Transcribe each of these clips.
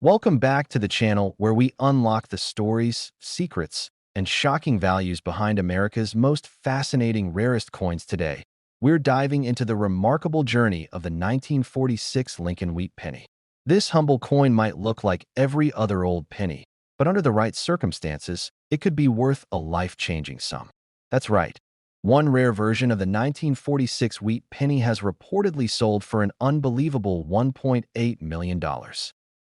Welcome back to the channel where we unlock the stories, secrets, and shocking values behind America's most fascinating, rarest coins today. We're diving into the remarkable journey of the 1946 Lincoln Wheat penny. This humble coin might look like every other old penny, but under the right circumstances, it could be worth a life-changing sum. That's right. One rare version of the 1946 wheat penny has reportedly sold for an unbelievable $1.8 million.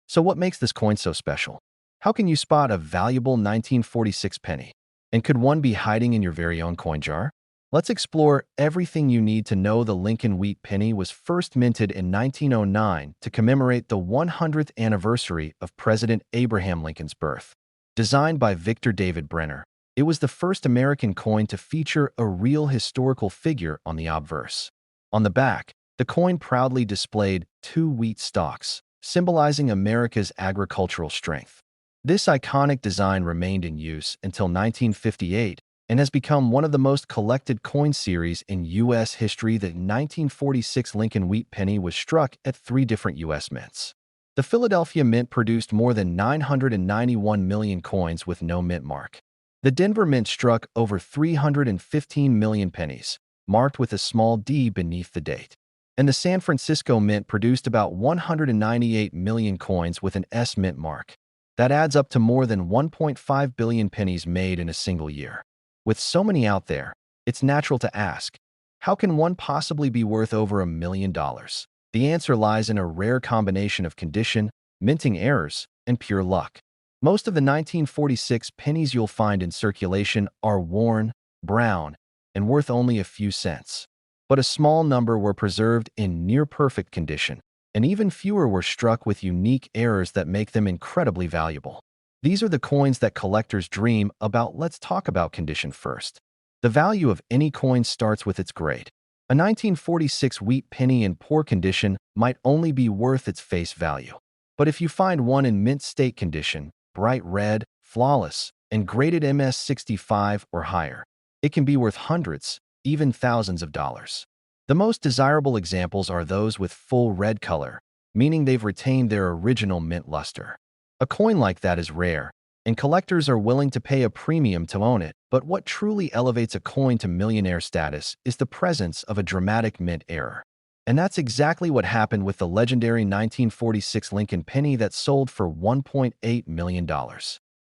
So what makes this coin so special? How can you spot a valuable 1946 penny? And could one be hiding in your very own coin jar? Let's explore everything you need to know. The Lincoln Wheat penny was first minted in 1909 to commemorate the 100th anniversary of President Abraham Lincoln's birth. Designed by Victor David Brenner, it was the first American coin to feature a real historical figure on the obverse. On the back, the coin proudly displayed two wheat stalks, symbolizing America's agricultural strength. This iconic design remained in use until 1958 and has become one of the most collected coin series in U.S. history. The 1946 Lincoln Wheat penny was struck at 3 different U.S. mints. The Philadelphia Mint produced more than 991 million coins with no mint mark. The Denver Mint struck over 315 million pennies, marked with a small D beneath the date. And the San Francisco Mint produced about 198 million coins with an S mint mark. That adds up to more than 1.5 billion pennies made in a single year. With so many out there, it's natural to ask, how can one possibly be worth over $1 million? The answer lies in a rare combination of condition, minting errors, and pure luck. Most of the 1946 pennies you'll find in circulation are worn, brown, and worth only a few cents. But a small number were preserved in near-perfect condition, and even fewer were struck with unique errors that make them incredibly valuable. These are the coins that collectors dream about. Let's talk about condition first. The value of any coin starts with its grade. A 1946 wheat penny in poor condition might only be worth its face value. But if you find one in mint state condition, bright red, flawless, and graded MS65 or higher, it can be worth hundreds, even thousands of dollars. The most desirable examples are those with full red color, meaning they've retained their original mint luster. A coin like that is rare, and collectors are willing to pay a premium to own it. But what truly elevates a coin to millionaire status is the presence of a dramatic mint error. And that's exactly what happened with the legendary 1946 Lincoln penny that sold for $1.8 million.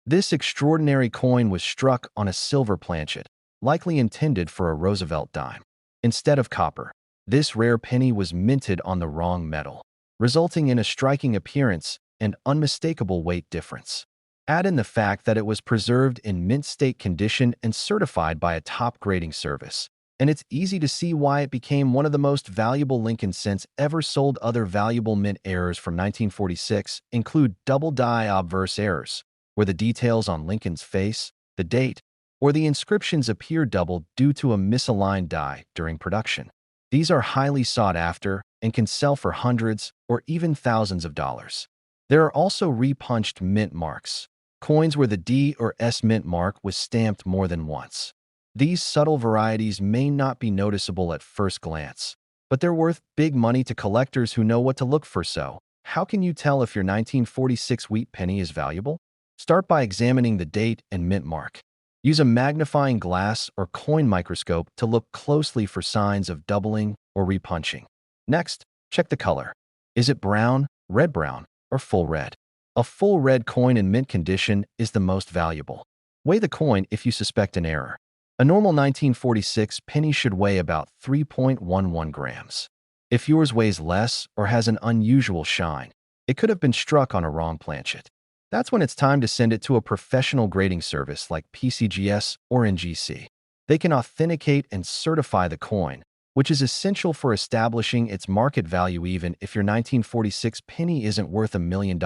This extraordinary coin was struck on a silver planchet, likely intended for a Roosevelt dime. Instead of copper, this rare penny was minted on the wrong metal, resulting in a striking appearance and unmistakable weight difference. Add in the fact that it was preserved in mint state condition and certified by a top grading service, and it's easy to see why it became one of the most valuable Lincoln cents ever sold. Other valuable mint errors from 1946 include double die obverse errors, where the details on Lincoln's face, the date, or the inscriptions appear doubled due to a misaligned die during production. These are highly sought after and can sell for hundreds or even thousands of dollars. There are also repunched mint marks, coins where the D or S mint mark was stamped more than once. These subtle varieties may not be noticeable at first glance, but they're worth big money to collectors who know what to look for. So, how can you tell if your 1946 wheat penny is valuable? Start by examining the date and mint mark. Use a magnifying glass or coin microscope to look closely for signs of doubling or repunching. Next, check the color. Is it brown, red-brown, or full red? A full red coin in mint condition is the most valuable. Weigh the coin if you suspect an error. A normal 1946 penny should weigh about 3.11 grams. If yours weighs less or has an unusual shine, it could have been struck on a wrong planchet. That's when it's time to send it to a professional grading service like PCGS or NGC. They can authenticate and certify the coin, which is essential for establishing its market value. Even if your 1946 penny isn't worth $1 million,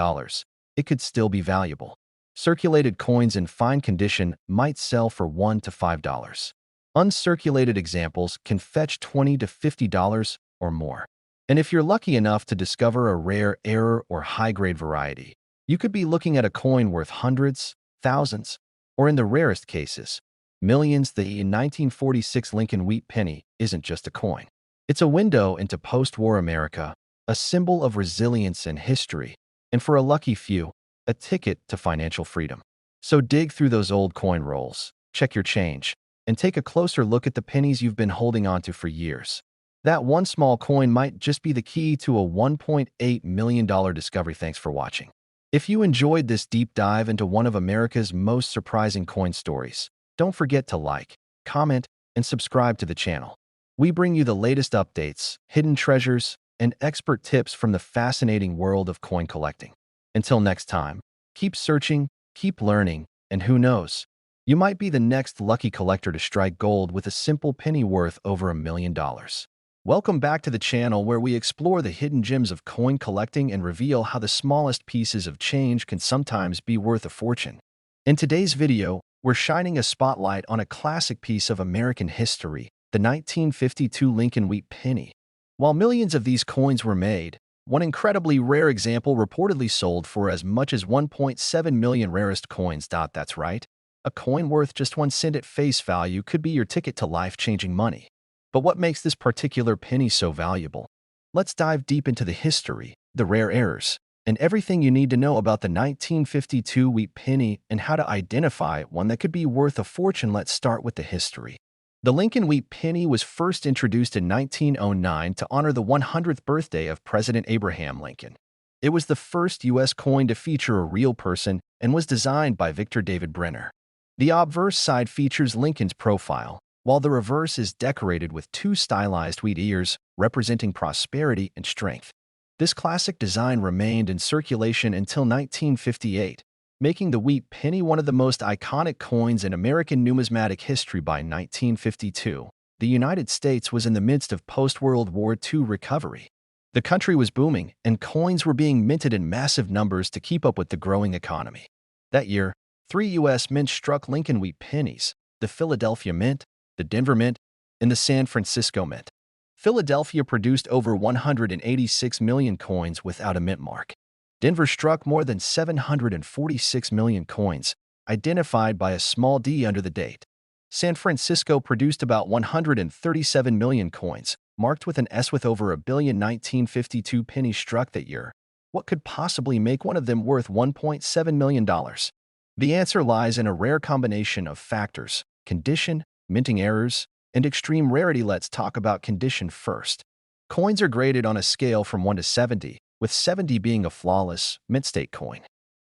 it could still be valuable. Circulated coins in fine condition might sell for $1 to $5. Uncirculated examples can fetch $20 to $50 or more. And if you're lucky enough to discover a rare error or high-grade variety, you could be looking at a coin worth hundreds, thousands, or in the rarest cases, millions. The 1946 Lincoln Wheat penny isn't just a coin. It's a window into post-war America, a symbol of resilience and history, and for a lucky few, a ticket to financial freedom. So dig through those old coin rolls, check your change, and take a closer look at the pennies you've been holding onto for years. That one small coin might just be the key to a $1.8 million discovery. Thanks for watching. If you enjoyed this deep dive into one of America's most surprising coin stories, don't forget to like, comment, and subscribe to the channel. We bring you the latest updates, hidden treasures, and expert tips from the fascinating world of coin collecting. Until next time, keep searching, keep learning, and who knows, you might be the next lucky collector to strike gold with a simple penny worth over $1 million. Welcome back to the channel where we explore the hidden gems of coin collecting and reveal how the smallest pieces of change can sometimes be worth a fortune. In today's video, we're shining a spotlight on a classic piece of American history, the 1952 Lincoln Wheat penny. While millions of these coins were made, one incredibly rare example reportedly sold for as much as 1.7 million rarest coins. That's right. A coin worth just 1 cent at face value could be your ticket to life-changing money. But what makes this particular penny so valuable? Let's dive deep into the history, the rare errors, and everything you need to know about the 1952 wheat penny and how to identify one that could be worth a fortune. Let's start with the history. The Lincoln Wheat penny was first introduced in 1909 to honor the 100th birthday of President Abraham Lincoln. It was the first U.S. coin to feature a real person and was designed by Victor David Brenner. The obverse side features Lincoln's profile, while the reverse is decorated with 2 stylized wheat ears representing prosperity and strength. This classic design remained in circulation until 1958, making the wheat penny one of the most iconic coins in American numismatic history. By 1952, the United States was in the midst of post-World War II recovery. The country was booming, and coins were being minted in massive numbers to keep up with the growing economy. That year, 3 U.S. mints struck Lincoln Wheat pennies: the Philadelphia Mint, the Denver Mint, and the San Francisco Mint. Philadelphia produced over 186 million coins without a mint mark. Denver struck more than 746 million coins, identified by a small d under the date. San Francisco produced about 137 million coins, marked with an S with over a billion. 1952 pennies struck that year. What could possibly make one of them worth $1.7 million? The answer lies in a rare combination of factors: condition, minting errors, and extreme rarity. Let's talk about condition first. Coins are graded on a scale from 1 to 70, with 70 being a flawless, mint-state coin.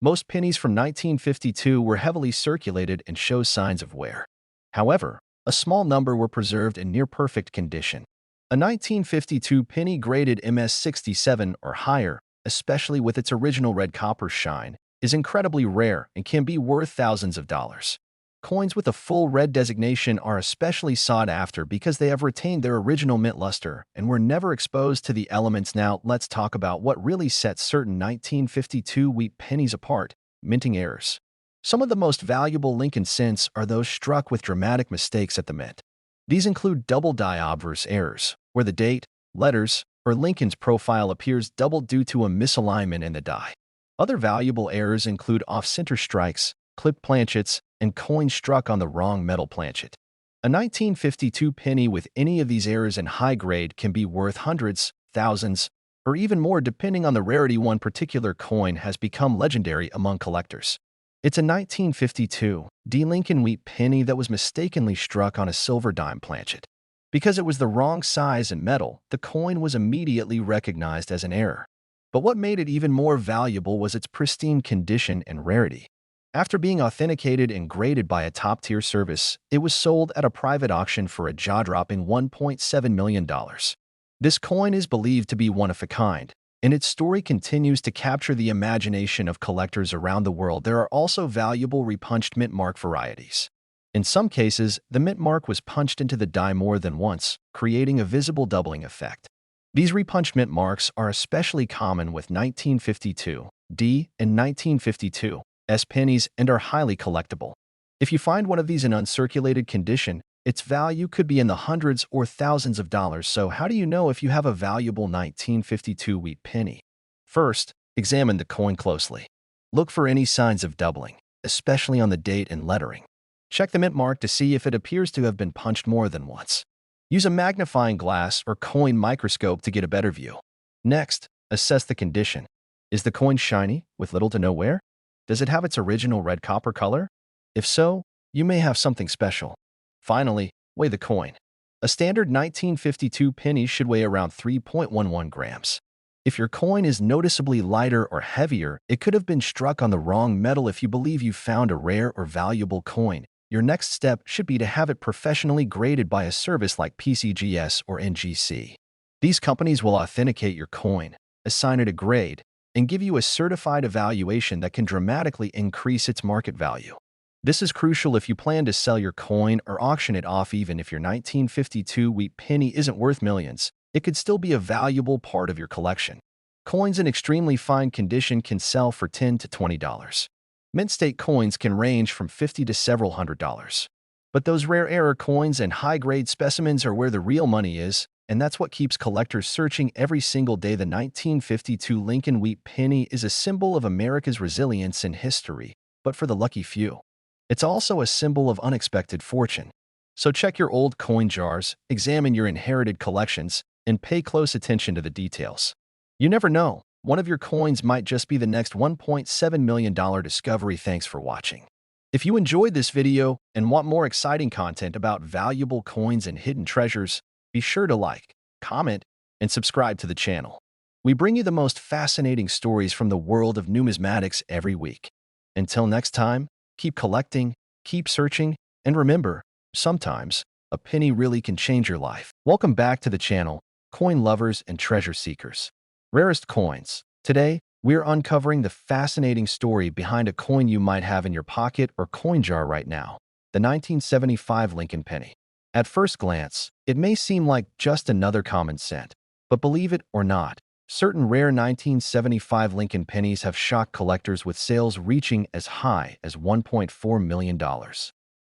Most pennies from 1952 were heavily circulated and show signs of wear. However, a small number were preserved in near-perfect condition. A 1952 penny graded MS 67 or higher, especially with its original red copper shine, is incredibly rare and can be worth thousands of dollars. Coins with a full red designation are especially sought after because they have retained their original mint luster and were never exposed to the elements. Now, let's talk about what really sets certain 1952 wheat pennies apart: minting errors. Some of the most valuable Lincoln cents are those struck with dramatic mistakes at the mint. These include double die obverse errors, where the date, letters, or Lincoln's profile appears doubled due to a misalignment in the die. Other valuable errors include off-center strikes, clipped planchets, and coins struck on the wrong metal planchet. A 1952 penny with any of these errors in high grade can be worth hundreds, thousands, or even more depending on the rarity. One particular coin has become legendary among collectors. It's a 1952 Lincoln Wheat penny that was mistakenly struck on a silver dime planchet. Because it was the wrong size and metal, the coin was immediately recognized as an error. But what made it even more valuable was its pristine condition and rarity. After being authenticated and graded by a top-tier service, it was sold at a private auction for a jaw-dropping $1.7 million. This coin is believed to be one of a kind, and its story continues to capture the imagination of collectors around the world. There are also valuable repunched mint mark varieties. In some cases, the mint mark was punched into the die more than once, creating a visible doubling effect. These repunched mint marks are especially common with 1952 D and 1952 S pennies and are highly collectible. If you find one of these in uncirculated condition, its value could be in the hundreds or thousands of dollars. So how do you know if you have a valuable 1952 wheat penny? First, examine the coin closely. Look for any signs of doubling, especially on the date and lettering. Check the mint mark to see if it appears to have been punched more than once. Use a magnifying glass or coin microscope to get a better view. Next, assess the condition. Is the coin shiny, with little to no wear? Does it have its original red copper color? If so, you may have something special. Finally, weigh the coin. A standard 1952 penny should weigh around 3.11 grams. If your coin is noticeably lighter or heavier, it could have been struck on the wrong metal. If you believe you found a rare or valuable coin, your next step should be to have it professionally graded by a service like PCGS or NGC. These companies will authenticate your coin, assign it a grade, and give you a certified evaluation that can dramatically increase its market value. This is crucial if you plan to sell your coin or auction it off. Even if your 1952 wheat penny isn't worth millions, it could still be a valuable part of your collection. Coins in extremely fine condition can sell for $10 to $20. Mint state coins can range from $50 to several $100s. But those rare error coins and high-grade specimens are where the real money is, and that's what keeps collectors searching every single day. The 1952 Lincoln wheat penny is a symbol of America's resilience and history, but for the lucky few. It's also a symbol of unexpected fortune. So check your old coin jars, examine your inherited collections, and pay close attention to the details. You never know, one of your coins might just be the next $1.7 million discovery. Thanks for watching. If you enjoyed this video and want more exciting content about valuable coins and hidden treasures, be sure to like, comment, and subscribe to the channel. We bring you the most fascinating stories from the world of numismatics every week. Until next time, keep collecting, keep searching, and remember, sometimes a penny really can change your life. Welcome back to the channel, coin lovers and treasure seekers. Rarest coins. Today, we're uncovering the fascinating story behind a coin you might have in your pocket or coin jar right now, the 1975 Lincoln penny. At first glance, it may seem like just another common cent, but believe it or not, certain rare 1975 Lincoln pennies have shocked collectors with sales reaching as high as $1.4 million.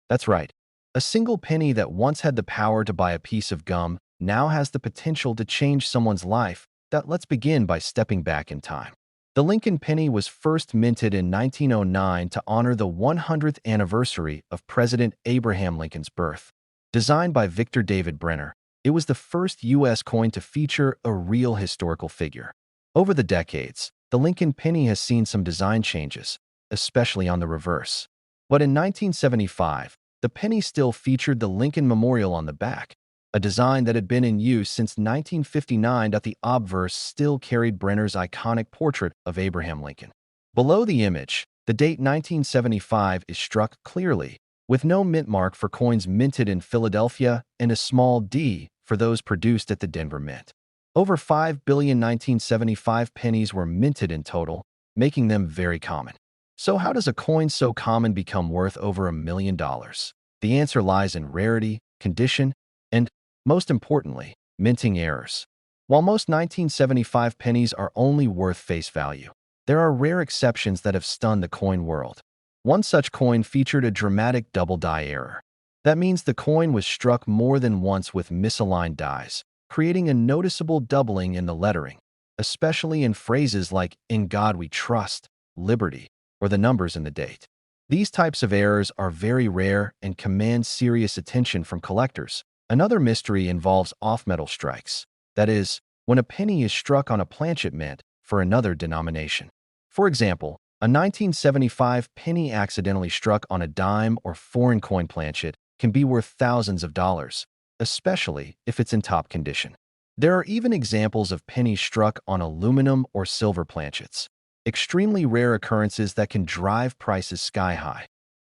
That's right, a single penny that once had the power to buy a piece of gum now has the potential to change someone's life. Let's begin by stepping back in time. The Lincoln penny was first minted in 1909 to honor the 100th anniversary of President Abraham Lincoln's birth. Designed by Victor David Brenner, it was the first U.S. coin to feature a real historical figure. Over the decades, the Lincoln penny has seen some design changes, especially on the reverse. But in 1975, the penny still featured the Lincoln Memorial on the back, a design that had been in use since 1959. The obverse still carried Brenner's iconic portrait of Abraham Lincoln. Below the image, the date 1975 is struck clearly, with no mint mark for coins minted in Philadelphia and a small d for those produced at the Denver Mint. Over 5 billion 1975 pennies were minted in total, making them very common. So how does a coin so common become worth over $1 million? The answer lies in rarity, condition, and, most importantly, minting errors. While most 1975 pennies are only worth face value, there are rare exceptions that have stunned the coin world. One such coin featured a dramatic double die error. That means the coin was struck more than once with misaligned dies, creating a noticeable doubling in the lettering, especially in phrases like "In God We Trust," "Liberty," or the numbers in the date. These types of errors are very rare and command serious attention from collectors. Another mystery involves off-metal strikes. That is, when a penny is struck on a planchet mint for another denomination. For example, a 1975 penny accidentally struck on a dime or foreign coin planchet can be worth thousands of dollars, especially if it's in top condition. There are even examples of pennies struck on aluminum or silver planchets, extremely rare occurrences that can drive prices sky high.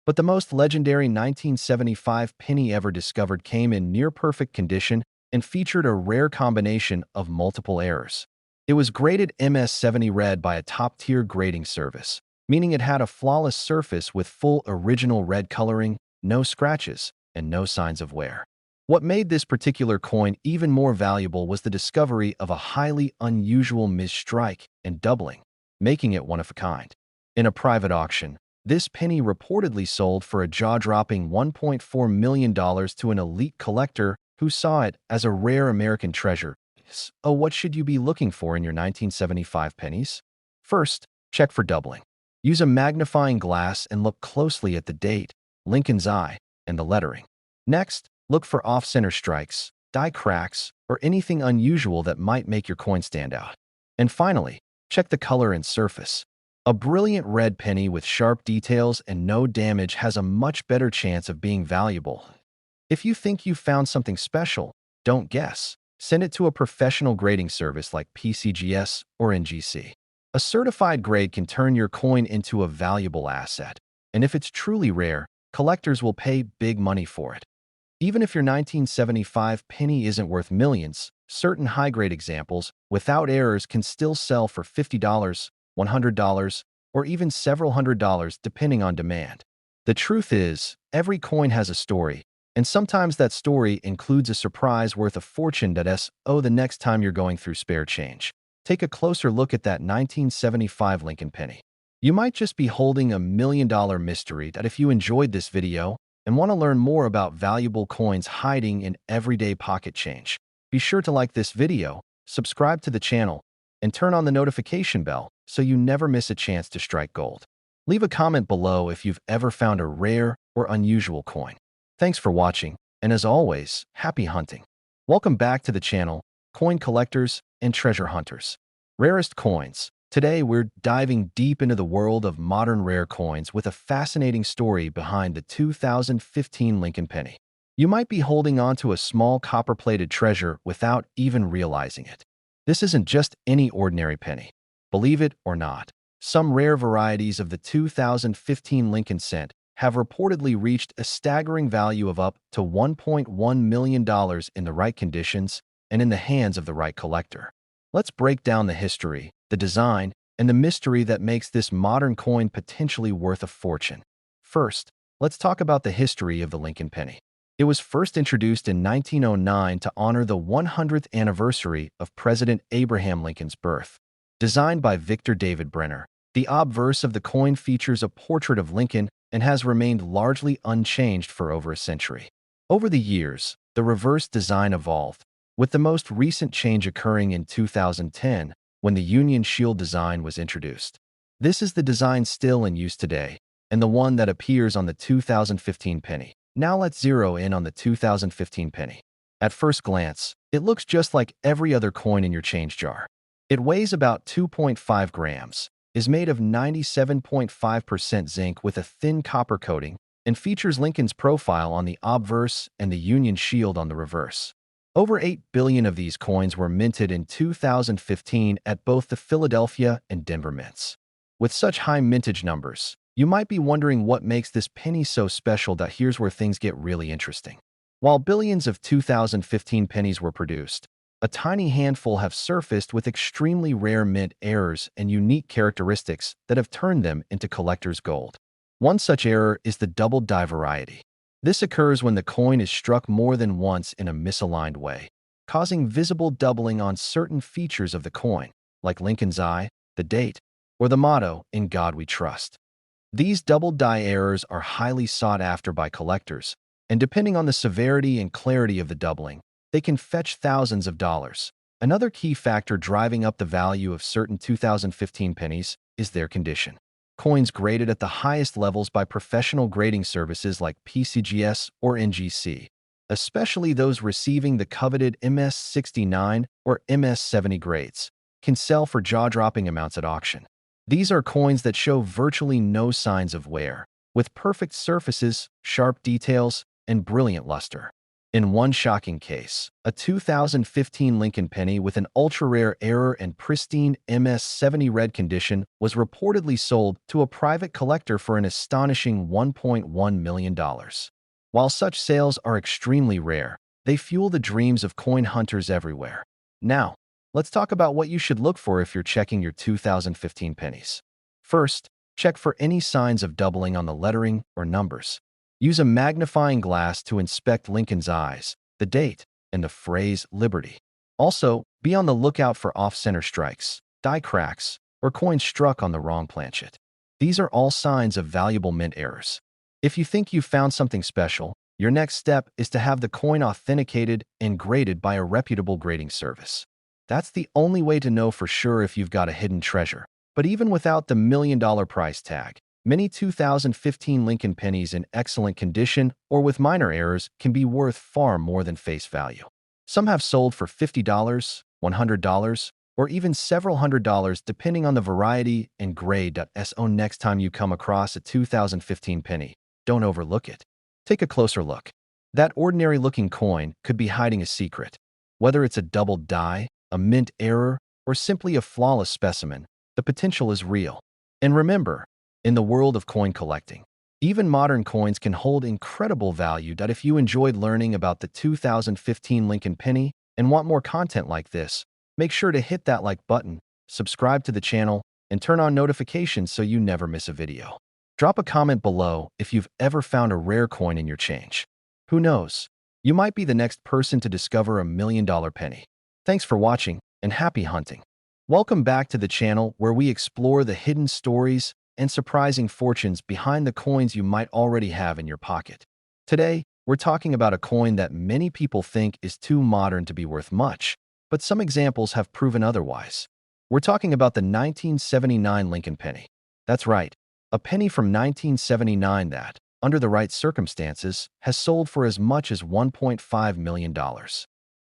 But the most legendary 1975 penny ever discovered came in near-perfect condition and featured a rare combination of multiple errors. It was graded MS-70 red by a top-tier grading service, meaning it had a flawless surface with full original red coloring, no scratches, and no signs of wear. What made this particular coin even more valuable was the discovery of a highly unusual misstrike and doubling, making it one of a kind. In a private auction, this penny reportedly sold for a jaw-dropping $1.4 million to an elite collector who saw it as a rare American treasure. Oh, what should you be looking for in your 1975 pennies? First, check for doubling. Use a magnifying glass and look closely at the date, Lincoln's eye, and the lettering. Next, look for off-center strikes, die cracks, or anything unusual that might make your coin stand out. And finally, Check the color and surface. A brilliant red penny with sharp details and no damage has a much better chance of being valuable. If you think you found something special, don't guess. Send it to a professional grading service like PCGS or NGC. A certified grade can turn your coin into a valuable asset, and if it's truly rare, collectors will pay big money for it. Even if your 1975 penny isn't worth millions, certain high-grade examples, without errors, can still sell for $50, $100, or even several $100s depending on demand. The truth is, every coin has a story, and sometimes that story includes a surprise worth a fortune the next time you're going through spare change. Take a closer look at that 1975 Lincoln penny. You might just be holding a $1 million mystery. If you enjoyed this video and want to learn more about valuable coins hiding in everyday pocket change, be sure to like this video, subscribe to the channel, and turn on the notification bell so you never miss a chance to strike gold. Leave a comment below if you've ever found a rare or unusual coin. Thanks for watching, and as always, happy hunting. Welcome back to the channel, coin collectors and treasure hunters. Rarest coins. Today, we're diving deep into the world of modern rare coins with a fascinating story behind the 2015 Lincoln penny. You might be holding on to a small copper-plated treasure without even realizing it. This isn't just any ordinary penny. Believe it or not, some rare varieties of the 2015 Lincoln cent have reportedly reached a staggering value of up to $1.1 million in the right conditions and in the hands of the right collector. Let's break down the history, the design, and the mystery that makes this modern coin potentially worth a fortune. First, let's talk about the history of the Lincoln penny. It was first introduced in 1909 to honor the 100th anniversary of President Abraham Lincoln's birth. Designed by Victor David Brenner, the obverse of the coin features a portrait of Lincoln and has remained largely unchanged for over a century. Over the years, the reverse design evolved, with the most recent change occurring in 2010 when the Union Shield design was introduced. This is the design still in use today, and the one that appears on the 2015 penny. Now let's zero in on the 2015 penny. At first glance, it looks just like every other coin in your change jar. It weighs about 2.5 grams, is made of 97.5% zinc with a thin copper coating, and features Lincoln's profile on the obverse and the Union Shield on the reverse. Over 8 billion of these coins were minted in 2015 at both the Philadelphia and Denver mints. With such high mintage numbers, you might be wondering what makes this penny so special. Here's where things get really interesting. While billions of 2015 pennies were produced, a tiny handful have surfaced with extremely rare mint errors and unique characteristics that have turned them into collector's gold. One such error is the double die variety. This occurs when the coin is struck more than once in a misaligned way, causing visible doubling on certain features of the coin, like Lincoln's eye, the date, or the motto, "In God We Trust." These double die errors are highly sought after by collectors, and depending on the severity and clarity of the doubling, they can fetch thousands of dollars. Another key factor driving up the value of certain 2015 pennies is their condition. Coins graded at the highest levels by professional grading services like PCGS or NGC, especially those receiving the coveted MS69 or MS70 grades, can sell for jaw-dropping amounts at auction. These are coins that show virtually no signs of wear, with perfect surfaces, sharp details, and brilliant luster. In one shocking case, a 2015 Lincoln penny with an ultra-rare error and pristine MS70 red condition was reportedly sold to a private collector for an astonishing $1.1 million. While such sales are extremely rare, they fuel the dreams of coin hunters everywhere. Now, let's talk about what you should look for if you're checking your 2015 pennies. First, check for any signs of doubling on the lettering or numbers. Use a magnifying glass to inspect Lincoln's eyes, the date, and the phrase Liberty. Also, be on the lookout for off-center strikes, die cracks, or coins struck on the wrong planchet. These are all signs of valuable mint errors. If you think you've found something special, your next step is to have the coin authenticated and graded by a reputable grading service. That's the only way to know for sure if you've got a hidden treasure. But even without the $1 million price tag, many 2015 Lincoln pennies in excellent condition or with minor errors can be worth far more than face value. Some have sold for $50, $100, or even several $100s depending on the variety and grade. So next time you come across a 2015 penny, don't overlook it. Take a closer look. That ordinary-looking coin could be hiding a secret. Whether it's a doubled die, a mint error, or simply a flawless specimen, the potential is real. And remember, in the world of coin collecting, even modern coins can hold incredible value. If you enjoyed learning about the 2015 Lincoln penny and want more content like this, make sure to hit that like button, subscribe to the channel, and turn on notifications so you never miss a video. Drop a comment below if you've ever found a rare coin in your change. Who knows? You might be the next person to discover a $1,000,000 penny. Thanks for watching, and happy hunting. Welcome back to the channel where we explore the hidden stories and surprising fortunes behind the coins you might already have in your pocket. Today, we're talking about a coin that many people think is too modern to be worth much, but some examples have proven otherwise. We're talking about the 1979 Lincoln penny. That's right, a penny from 1979 that, under the right circumstances, has sold for as much as $1.5 million.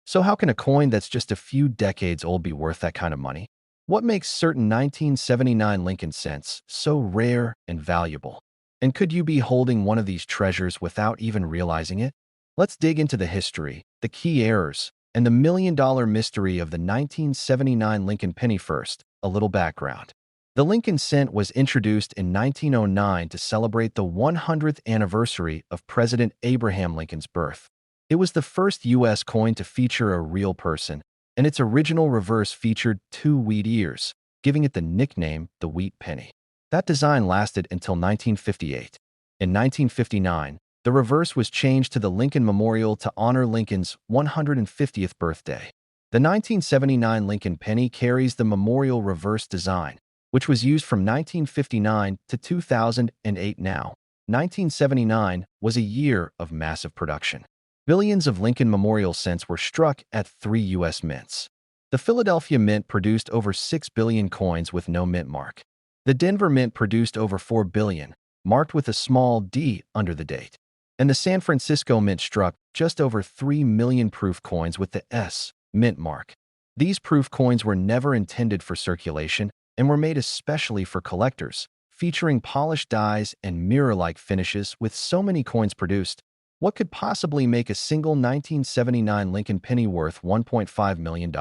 So how can a coin that's just a few decades old be worth that kind of money? What makes certain 1979 Lincoln cents so rare and valuable? And could you be holding one of these treasures without even realizing it? Let's dig into the history, the key errors, and the $1,000,000 mystery of the 1979 Lincoln penny. First, a little background. The Lincoln cent was introduced in 1909 to celebrate the 100th anniversary of President Abraham Lincoln's birth. It was the first U.S. coin to feature a real person, and its original reverse featured 2 wheat ears, giving it the nickname the wheat penny. That design lasted until 1958. In 1959, the reverse was changed to the Lincoln Memorial to honor Lincoln's 150th birthday. The 1979 Lincoln penny carries the memorial reverse design, which was used from 1959 to 2008. Now, 1979 was a year of massive production. Billions of Lincoln Memorial cents were struck at 3 U.S. mints. The Philadelphia Mint produced over 6 billion coins with no mint mark. The Denver Mint produced over 4 billion, marked with a small d under the date. And the San Francisco Mint struck just over 3 million proof coins with the S mint mark. These proof coins were never intended for circulation and were made especially for collectors, featuring polished dies and mirror-like finishes. With so many coins produced, what could possibly make a single 1979 Lincoln penny worth $1.5 million?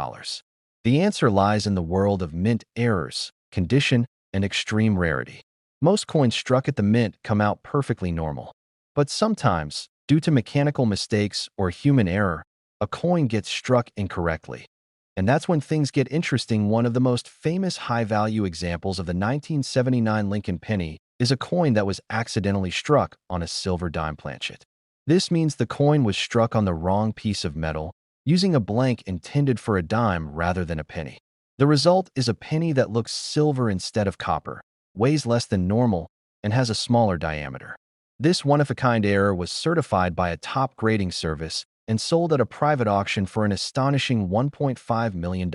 The answer lies in the world of mint errors, condition, and extreme rarity. Most coins struck at the mint come out perfectly normal. But sometimes, due to mechanical mistakes or human error, a coin gets struck incorrectly. And that's when things get interesting. One of the most famous high-value examples of the 1979 Lincoln penny is a coin that was accidentally struck on a silver dime planchet. This means the coin was struck on the wrong piece of metal, using a blank intended for a dime rather than a penny. The result is a penny that looks silver instead of copper, weighs less than normal, and has a smaller diameter. This one-of-a-kind error was certified by a top grading service and sold at a private auction for an astonishing $1.5 million.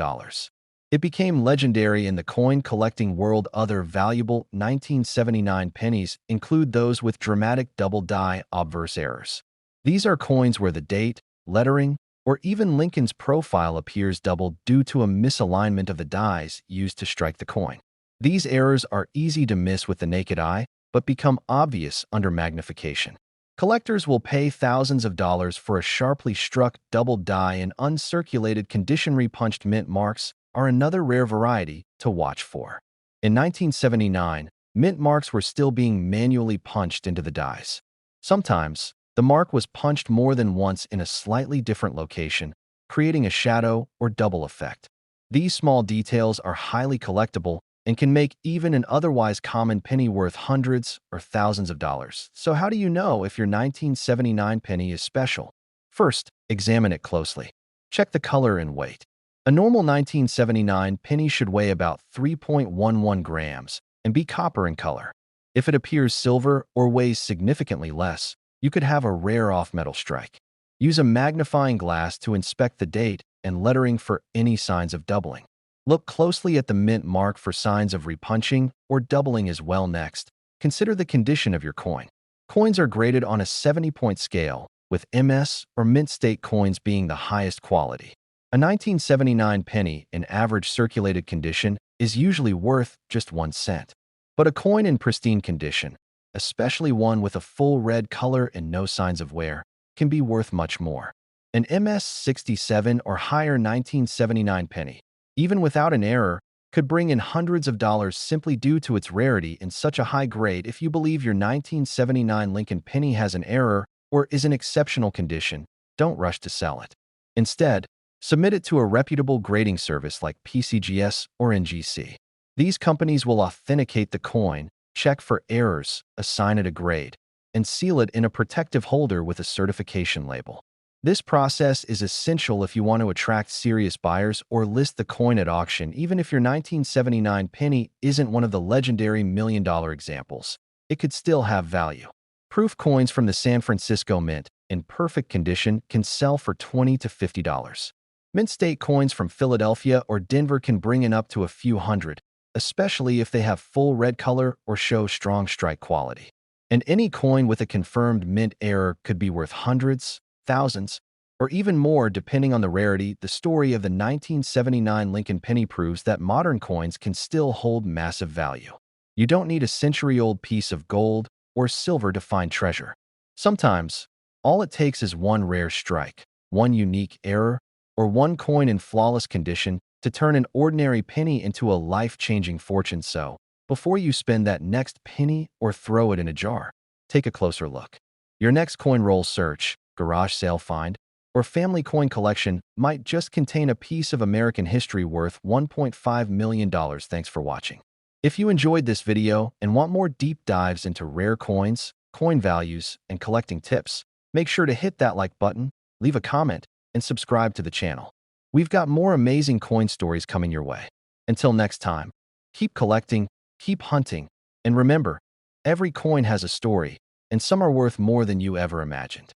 It became legendary in the coin collecting world. Other valuable 1979 pennies include those with dramatic double die obverse errors. These are coins where the date, lettering, or even Lincoln's profile appears doubled due to a misalignment of the dies used to strike the coin. These errors are easy to miss with the naked eye, but become obvious under magnification. Collectors will pay thousands of dollars for a sharply struck double die, and uncirculated condition repunched mint marks are another rare variety to watch for. In 1979, mint marks were still being manually punched into the dies. Sometimes, the mark was punched more than once in a slightly different location, creating a shadow or double effect. These small details are highly collectible and can make even an otherwise common penny worth hundreds or thousands of dollars. So how do you know if your 1979 penny is special? First, examine it closely. Check the color and weight. A normal 1979 penny should weigh about 3.11 grams and be copper in color. If it appears silver or weighs significantly less, you could have a rare off-metal strike. Use a magnifying glass to inspect the date and lettering for any signs of doubling. Look closely at the mint mark for signs of repunching or doubling as well. Next, consider the condition of your coin. Coins are graded on a 70-point scale, with MS or mint state coins being the highest quality. A 1979 penny in average circulated condition is usually worth just 1 cent. But a coin in pristine condition, especially one with a full red color and no signs of wear, can be worth much more. An MS-67 or higher 1979 penny, even without an error, could bring in hundreds of dollars simply due to its rarity in such a high grade. If you believe your 1979 Lincoln penny has an error or is in exceptional condition, don't rush to sell it. Instead, submit it to a reputable grading service like PCGS or NGC. These companies will authenticate the coin, check for errors, assign it a grade, and seal it in a protective holder with a certification label. This process is essential if you want to attract serious buyers or list the coin at auction. Even if your 1979 penny isn't one of the legendary million-dollar examples, it could still have value. Proof coins from the San Francisco Mint, in perfect condition, can sell for $20 to $50. Mint State coins from Philadelphia or Denver can bring in up to a few hundred, especially if they have full red color or show strong strike quality. And any coin with a confirmed mint error could be worth hundreds, thousands, or even more depending on the rarity. The story of the 1979 Lincoln penny proves that modern coins can still hold massive value. You don't need a century-old piece of gold or silver to find treasure. Sometimes, all it takes is one rare strike, one unique error, or one coin in flawless condition to turn an ordinary penny into a life-changing fortune. So, before you spend that next penny or throw it in a jar, take a closer look. Your next coin roll search, garage sale find, or family coin collection might just contain a piece of American history worth $1.5 million. Thanks for watching. If you enjoyed this video and want more deep dives into rare coins, coin values, and collecting tips, make sure to hit that like button, leave a comment, and subscribe to the channel. We've got more amazing coin stories coming your way. Until next time, keep collecting, keep hunting, and remember, every coin has a story, and some are worth more than you ever imagined.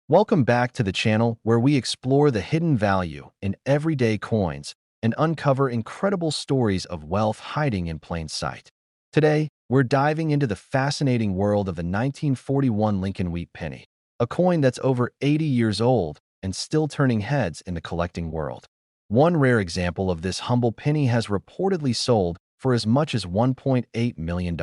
Welcome back to the channel where we explore the hidden value in everyday coins and uncover incredible stories of wealth hiding in plain sight. Today, we're diving into the fascinating world of the 1941 Lincoln wheat penny, a coin that's over 80 years old and still turning heads in the collecting world. One rare example of this humble penny has reportedly sold for as much as $1.8 million.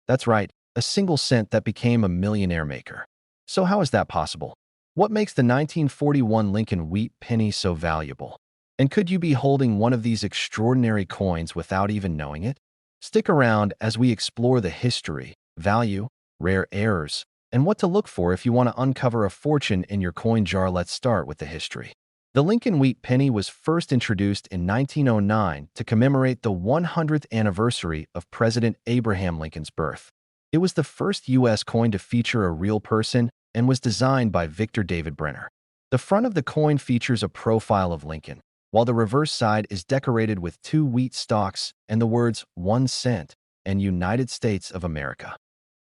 That's right, a single cent that became a millionaire maker. So how is that possible? What makes the 1941 Lincoln wheat penny so valuable? And could you be holding one of these extraordinary coins without even knowing it? Stick around as we explore the history, value, rare errors, and what to look for if you want to uncover a fortune in your coin jar. Let's start with the history. The Lincoln wheat penny was first introduced in 1909 to commemorate the 100th anniversary of President Abraham Lincoln's birth. It was the first U.S. coin to feature a real person and was designed by Victor David Brenner. The front of the coin features a profile of Lincoln, while the reverse side is decorated with 2 wheat stalks and the words 1 cent and United States of America.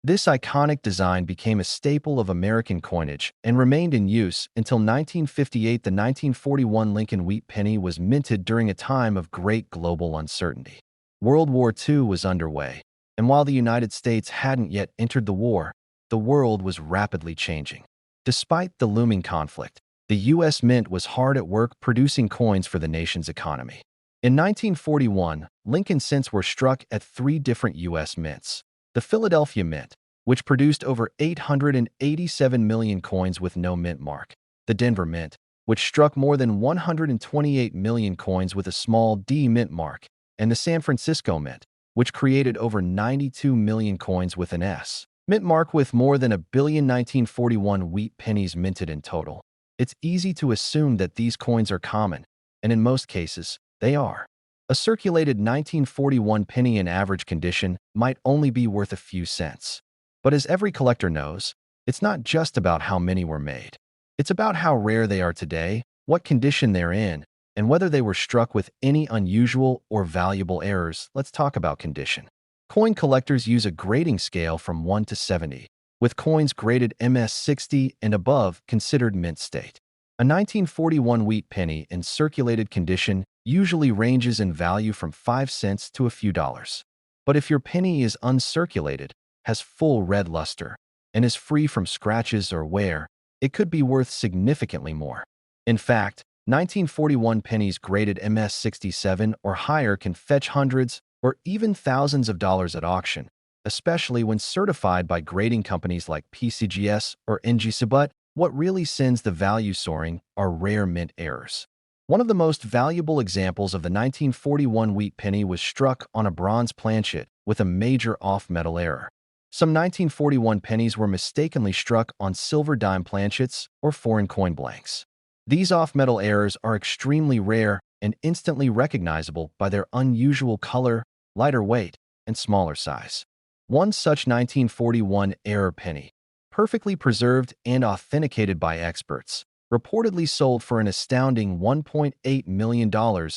This iconic design became a staple of American coinage and remained in use until 1958. The 1941 Lincoln wheat penny was minted during a time of great global uncertainty. World War II was underway, and while the United States hadn't yet entered the war, the world was rapidly changing. Despite the looming conflict, the U.S. Mint was hard at work producing coins for the nation's economy. In 1941, Lincoln cents were struck at 3 different U.S. mints. The Philadelphia Mint, which produced over 887 million coins with no mint mark. The Denver Mint, which struck more than 128 million coins with a small D mint mark. And the San Francisco Mint, which created over 92 million coins with an S mint mark, with more than a billion 1941 wheat pennies minted in total. It's easy to assume that these coins are common, and in most cases, they are. A circulated 1941 penny in average condition might only be worth a few cents. But as every collector knows, it's not just about how many were made. It's about how rare they are today, what condition they're in, and whether they were struck with any unusual or valuable errors. Let's talk about condition. Coin collectors use a grading scale from 1 to 70, with coins graded MS-60 and above considered mint state. A 1941 wheat penny in circulated condition usually ranges in value from 5 cents to a few dollars. But if your penny is uncirculated, has full red luster, and is free from scratches or wear, it could be worth significantly more. In fact, 1941 pennies graded MS-67 or higher can fetch hundreds or even thousands of dollars at auction, especially when certified by grading companies like PCGS or NGC. But what really sends the value soaring are rare mint errors. One of the most valuable examples of the 1941 wheat penny was struck on a bronze planchet with a major off-metal error. Some 1941 pennies were mistakenly struck on silver dime planchets or foreign coin blanks. These off-metal errors are extremely rare and instantly recognizable by their unusual color, lighter weight, and smaller size. One such 1941 error penny, perfectly preserved and authenticated by experts, reportedly sold for an astounding $1.8 million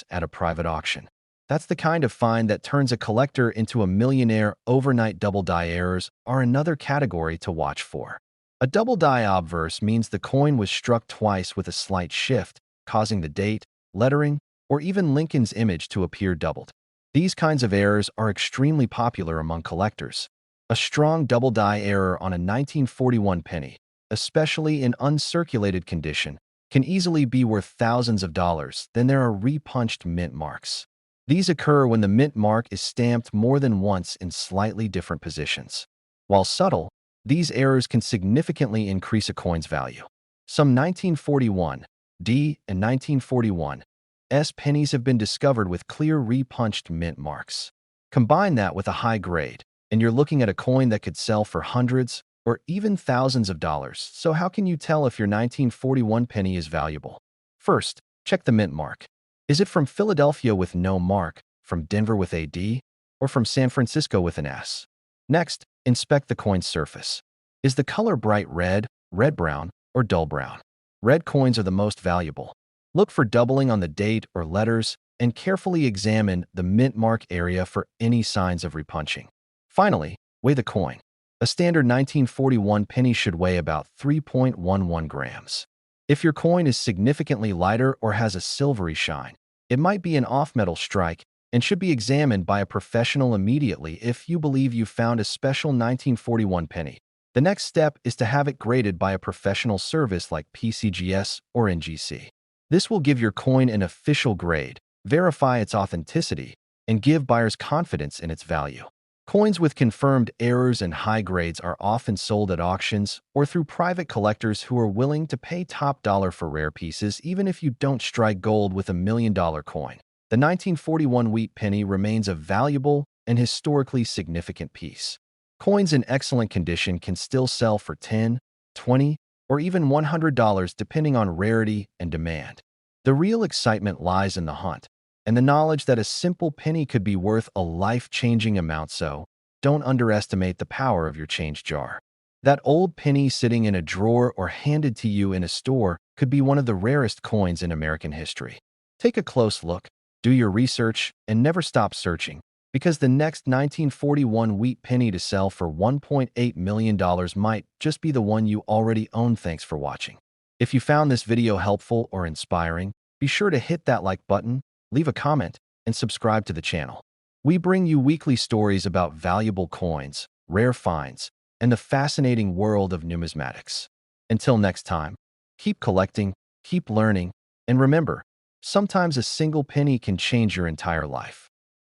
at a private auction. That's the kind of find that turns a collector into a millionaire overnight. Double die errors are another category to watch for. A double die obverse means the coin was struck twice with a slight shift, causing the date, lettering, or even Lincoln's image to appear doubled. These kinds of errors are extremely popular among collectors. A strong double die error on a 1941 penny, especially in uncirculated condition, can easily be worth thousands of dollars. Then there are repunched mint marks. These occur when the mint mark is stamped more than once in slightly different positions. While subtle, these errors can significantly increase a coin's value. Some 1941 D and 1941 S pennies have been discovered with clear repunched mint marks. Combine that with a high grade, and you're looking at a coin that could sell for hundreds or even thousands of dollars. So how can you tell if your 1941 penny is valuable? First, check the mint mark. Is it from Philadelphia with no mark, from Denver with a D, or from San Francisco with an S? Next, inspect the coin's surface. Is the color bright red, red-brown, or dull brown? Red coins are the most valuable. Look for doubling on the date or letters, and carefully examine the mint mark area for any signs of repunching. Finally, weigh the coin. A standard 1941 penny should weigh about 3.11 grams. If your coin is significantly lighter or has a silvery shine, it might be an off-metal strike and should be examined by a professional immediately. If you believe you found a special 1941 penny, the next step is to have it graded by a professional service like PCGS or NGC. This will give your coin an official grade, verify its authenticity, and give buyers confidence in its value. Coins with confirmed errors and high grades are often sold at auctions or through private collectors who are willing to pay top dollar for rare pieces. Even if you don't strike gold with a $1 million coin, the 1941 wheat penny remains a valuable and historically significant piece. Coins in excellent condition can still sell for $10, $20, or even $100 depending on rarity and demand. The real excitement lies in the hunt and the knowledge that a simple penny could be worth a life-changing amount. So, don't underestimate the power of your change jar. That old penny sitting in a drawer or handed to you in a store could be one of the rarest coins in American history. Take a close look, do your research, and never stop searching, because the next 1941 wheat penny to sell for $1.8 million might just be the one you already own. Thanks for watching. If you found this video helpful or inspiring, be sure to hit that like button, leave a comment, and subscribe to the channel. We bring you weekly stories about valuable coins, rare finds, and the fascinating world of numismatics. Until next time, keep collecting, keep learning, and remember, sometimes a single penny can change your entire life.